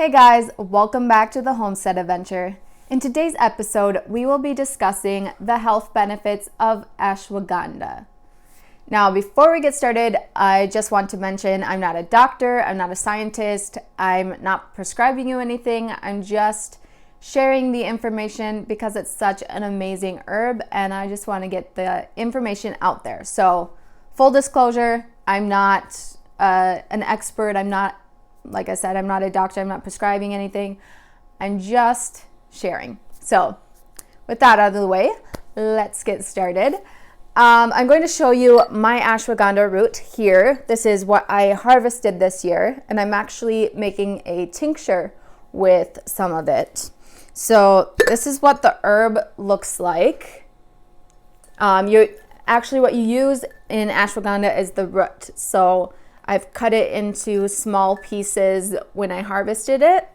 Hey guys, welcome back to the Homestead Adventure. In today's episode, we will be discussing the health benefits of ashwagandha. Now, before we get started, I just want to mention I'm not a doctor, I'm not a scientist, I'm not prescribing you anything, I'm just sharing the information because it's such an amazing herb and I just want to get the information out there. So, full disclosure, I'm not an expert, like I said, I'm not a doctor, I'm not prescribing anything, I'm just sharing. So, with that out of the way, let's get started. I'm going to show you my ashwagandha root here. This is what I harvested this year, and I'm actually making a tincture with some of it. So this is what the herb looks like. What you use in ashwagandha is the root. So I've cut it into small pieces when I harvested it,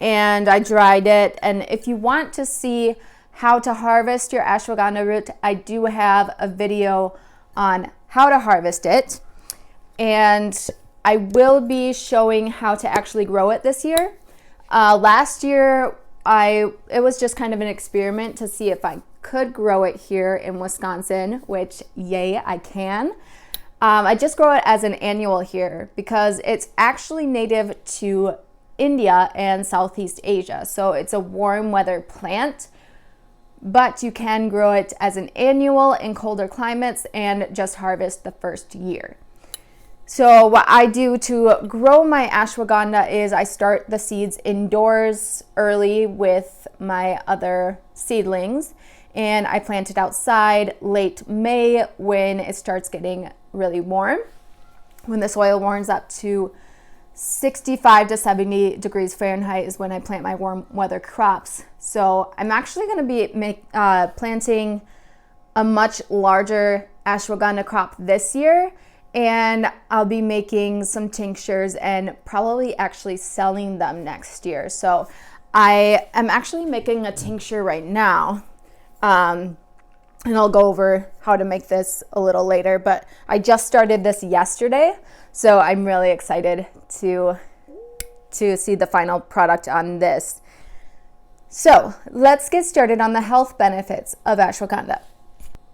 and I dried it. And if you want to see how to harvest your ashwagandha root, I do have a video on how to harvest it, and I will be showing how to actually grow it this year. Last year, it was just kind of an experiment to see if I could grow it here in Wisconsin, which yay, I can. I just grow it as an annual here because it's actually native to India and Southeast Asia. So it's a warm weather plant, but you can grow it as an annual in colder climates and just harvest the first year. So what I do to grow my ashwagandha is I start the seeds indoors early with my other seedlings, and I plant it outside late May when it starts getting really warm. When the soil warms up to 65 to 70 degrees Fahrenheit is when I plant my warm weather crops. So I'm actually going to be planting a much larger ashwagandha crop this year, and I'll be making some tinctures and probably actually selling them next year. So I am actually making a tincture right now. And I'll go over how to make this a little later, but I just started this yesterday, so I'm really excited to see the final product on this. So let's get started on the health benefits of ashwagandha.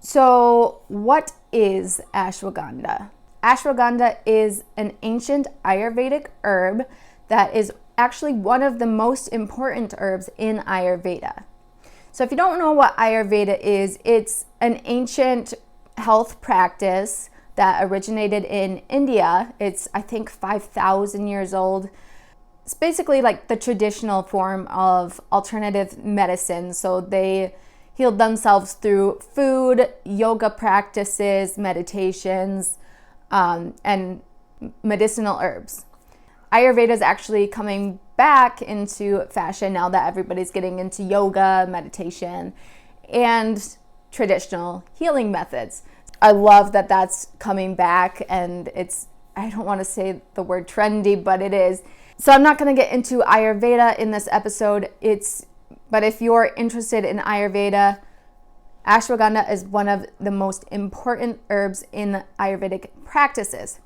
So what is ashwagandha? Ashwagandha is an ancient Ayurvedic herb that is actually one of the most important herbs in Ayurveda. So if you don't know what Ayurveda is, it's an ancient health practice that originated in India. It's, I think, 5,000 years old. It's basically like the traditional form of alternative medicine. So they healed themselves through food, yoga practices, meditations, and medicinal herbs. Ayurveda is actually coming back into fashion now that everybody's getting into yoga, meditation, and traditional healing methods. I love that that's coming back, and I don't want to say the word trendy, but it is. So I'm not going to get into Ayurveda in this episode. But if you're interested in Ayurveda, ashwagandha is one of the most important herbs in Ayurvedic practices.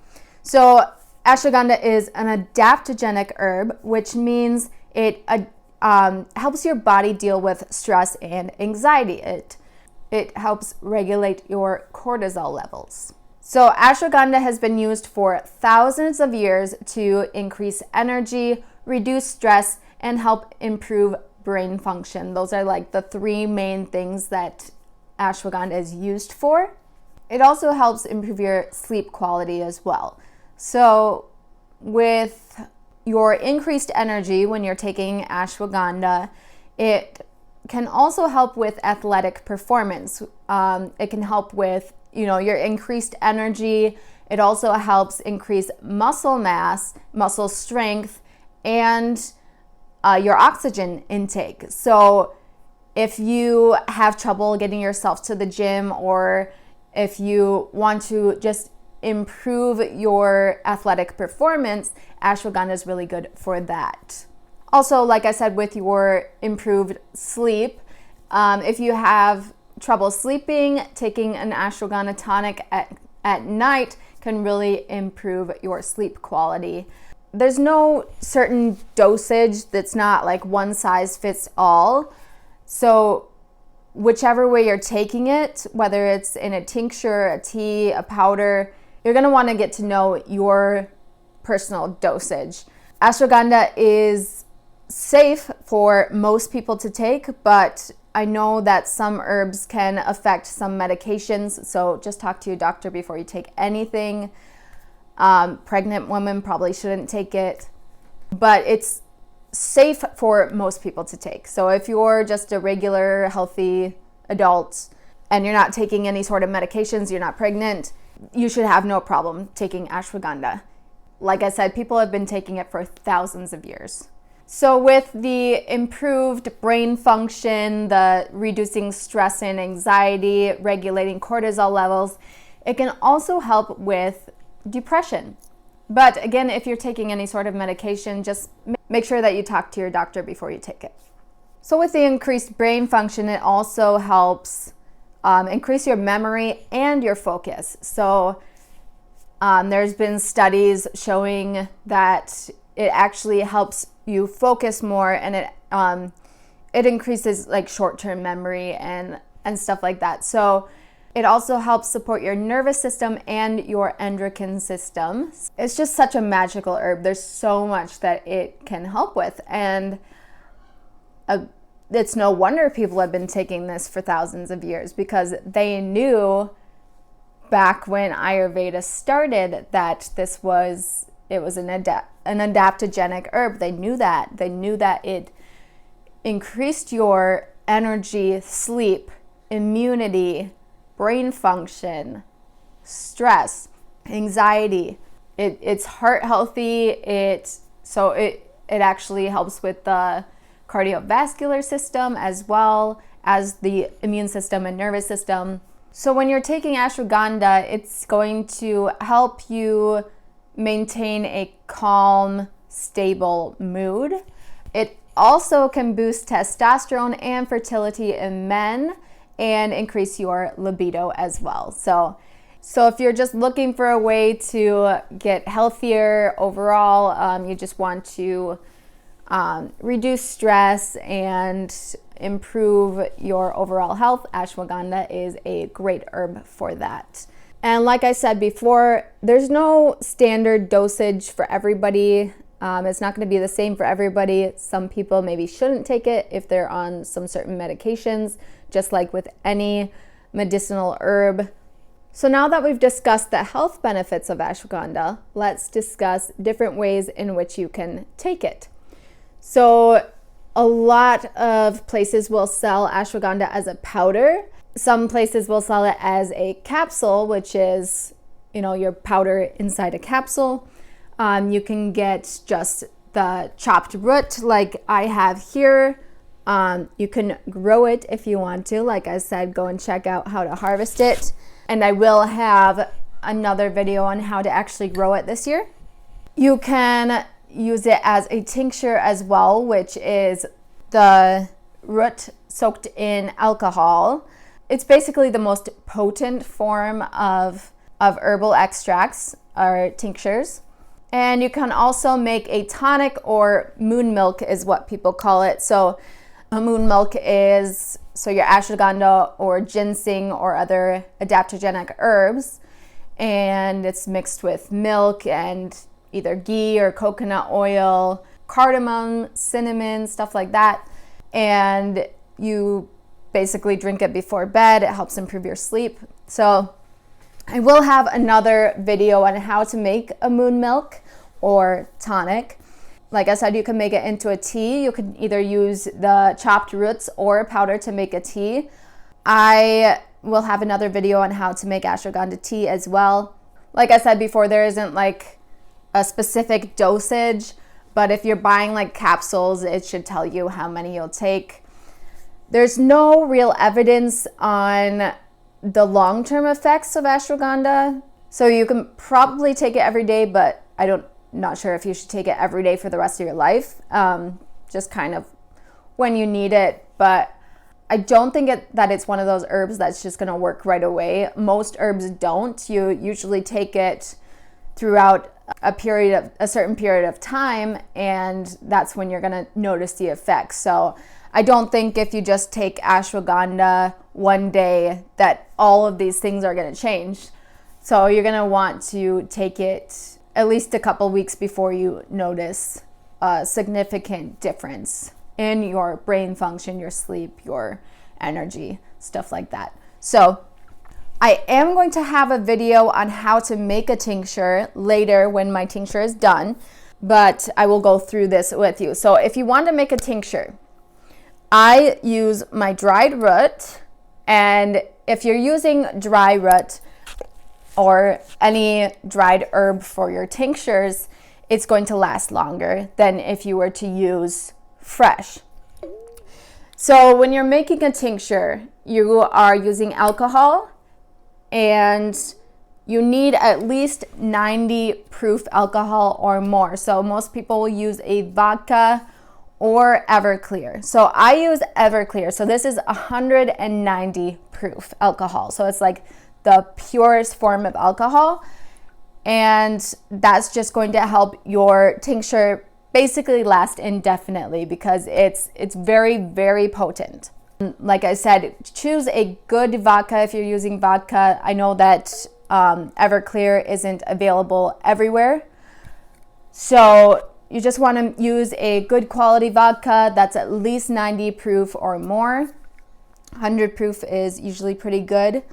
So ashwagandha is an adaptogenic herb, which means it helps your body deal with stress and anxiety. It helps regulate your cortisol levels. So ashwagandha has been used for thousands of years to increase energy, reduce stress, and help improve brain function. Those are like the three main things that ashwagandha is used for. It also helps improve your sleep quality as well. So with your increased energy when you're taking ashwagandha, it can also help with athletic performance. It can help with, your increased energy. It also helps increase muscle mass, muscle strength, and your oxygen intake. So if you have trouble getting yourself to the gym, or if you want to just improve your athletic performance, ashwagandha is really good for that. Also, like I said, with your improved sleep, if you have trouble sleeping, taking an ashwagandha tonic at night can really improve your sleep quality. there's no certain dosage that's not like one size fits all. So whichever way you're taking it, whether it's in a tincture, a tea, a powder, you're going to want to get to know your personal dosage. Ashwagandha is safe for most people to take, but I know that some herbs can affect some medications, so just talk to your doctor before you take anything. Pregnant women probably shouldn't take it, but it's safe for most people to take. So if you're just a regular healthy adult and you're not taking any sort of medications, you're not pregnant, you should have no problem taking ashwagandha. Like I said, people have been taking it for thousands of years. So with the improved brain function, the reducing stress and anxiety, regulating cortisol levels, it can also help with depression. But again, if you're taking any sort of medication, just make sure that you talk to your doctor before you take it. So with the increased brain function, it also helps increase your memory and your focus. So there's been studies showing that it actually helps you focus more, and it increases like short-term memory and stuff like that. So it also helps support your nervous system and your endocrine system. It's just such a magical herb. There's so much that it can help with, and it's no wonder people have been taking this for thousands of years, because they knew back when Ayurveda started that it was an adaptogenic herb. They knew that. They knew that it increased your energy, sleep, immunity, brain function, stress, anxiety. It's heart healthy. It actually helps with the cardiovascular system as well as the immune system and nervous system. So when you're taking ashwagandha, it's going to help you maintain a calm, stable mood. It also can boost testosterone and fertility in men and increase your libido as well. So if you're just looking for a way to get healthier overall, you just want to reduce stress and improve your overall health, ashwagandha is a great herb for that. And like I said before, there's no standard dosage for everybody. It's not going to be the same for everybody. Some people maybe shouldn't take it if they're on some certain medications, just like with any medicinal herb. So now that we've discussed the health benefits of ashwagandha, let's discuss different ways in which you can take it. So a lot of places will sell ashwagandha as a powder. Some places will sell it as a capsule, which is, your powder inside a capsule. You can get just the chopped root like I have here. You can grow it if you want to. Like I said, go and check out how to harvest it. And I will have another video on how to actually grow it this year. You can use it as a tincture as well, which is the root soaked in alcohol. It's basically the most potent form of herbal extracts or tinctures. And you can also make a tonic, or moon milk is what people call it. So a moon milk is your ashwagandha or ginseng or other adaptogenic herbs, and it's mixed with milk and either ghee or coconut oil, cardamom, cinnamon, stuff like that. And you basically drink it before bed. It helps improve your sleep. So I will have another video on how to make a moon milk or tonic. Like I said, you can make it into a tea. You can either use the chopped roots or powder to make a tea. I will have another video on how to make ashwagandha tea as well. Like I said before, there isn't like a specific dosage, but if you're buying like capsules, it should tell you how many you'll take. There's no real evidence on the long-term effects of ashwagandha. So you can probably take it every day, but not sure if you should take it every day for the rest of your life. Just kind of when you need it. But I don't think that it's one of those herbs that's just going to work right away. Most herbs don't. You usually take it throughout a certain period of time, and that's when you're going to notice the effects. So I don't think if you just take ashwagandha one day that all of these things are going to change. So you're going to want to take it at least a couple weeks before you notice a significant difference in your brain function, your sleep, your energy, stuff like that. So I am going to have a video on how to make a tincture later when my tincture is done, but I will go through this with you. So if you want to make a tincture, I use my dried root, and if you're using dry root or any dried herb for your tinctures, it's going to last longer than if you were to use fresh. So when you're making a tincture, you are using alcohol, and you need at least 90 proof alcohol or more. So most people will use a vodka or Everclear. So I use Everclear. So this is 190 proof alcohol. So it's like the purest form of alcohol. And that's just going to help your tincture basically last indefinitely because it's very, very potent. Like I said, choose a good vodka if you're using vodka. I know that Everclear isn't available everywhere. So you just want to use a good quality vodka that's at least 90 proof or more. 100 proof is usually pretty good.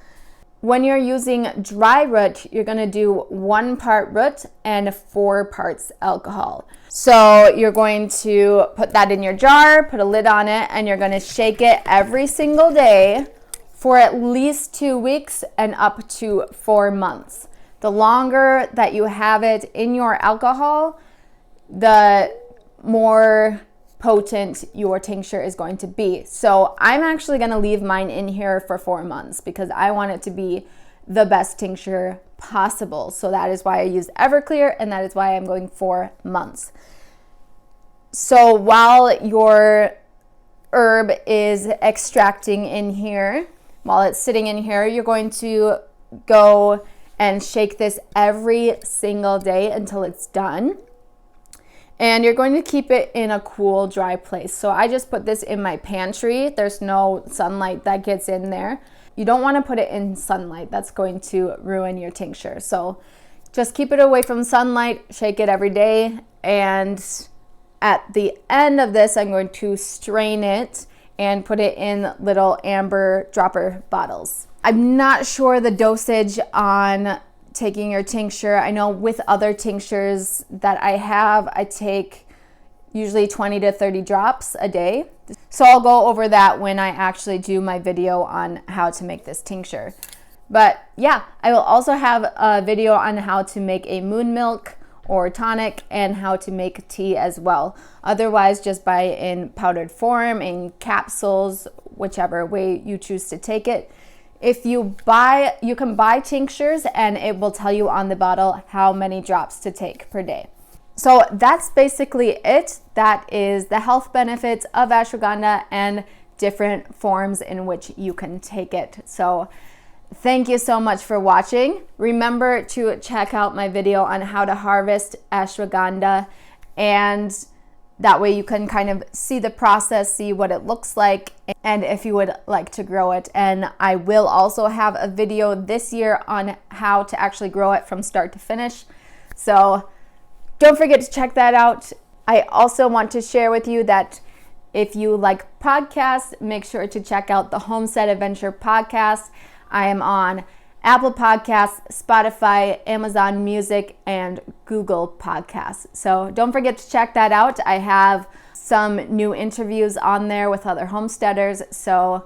When you're using dry root, you're going to do 1 part root and 4 parts alcohol. So you're going to put that in your jar, put a lid on it, and you're going to shake it every single day for at least 2 weeks and up to 4 months. The longer that you have it in your alcohol, the more potent your tincture is going to be. So I'm actually going to leave mine in here for 4 months because I want it to be the best tincture possible. So that is why I use Everclear, and that is why I'm going 4 months. So while your herb is extracting in here, while it's sitting in here, you're going to go and shake this every single day until it's done. And you're going to keep it in a cool, dry place. So I just put this in my pantry. There's no sunlight that gets in there. You don't want to put it in sunlight. That's going to ruin your tincture. So just keep it away from sunlight, shake it every day. And at the end of this, I'm going to strain it and put it in little amber dropper bottles. I'm not sure the dosage on taking your tincture. I know with other tinctures that I have, I take usually 20 to 30 drops a day. So I'll go over that when I actually do my video on how to make this tincture. But yeah, I will also have a video on how to make a moon milk or tonic and how to make tea as well. Otherwise, just buy it in powdered form, in capsules, whichever way you choose to take it. If you can buy tinctures and it will tell you on the bottle how many drops to take per day. So that's basically it. That is the health benefits of ashwagandha and different forms in which you can take it. So thank you so much for watching. Remember to check out my video on how to harvest ashwagandha, and that way you can kind of see the process, see what it looks like, and if you would like to grow it. And I will also have a video this year on how to actually grow it from start to finish. So don't forget to check that out. I also want to share with you that if you like podcasts, make sure to check out the Homestead Adventure podcast. I am on Apple Podcasts, Spotify, Amazon Music, and Google Podcasts. So don't forget to check that out. I have some new interviews on there with other homesteaders. So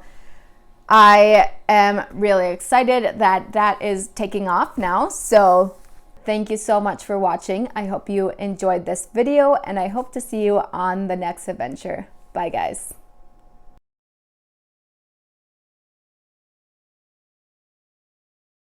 I am really excited that that is taking off now. So thank you so much for watching. I hope you enjoyed this video, and I hope to see you on the next adventure. Bye, guys.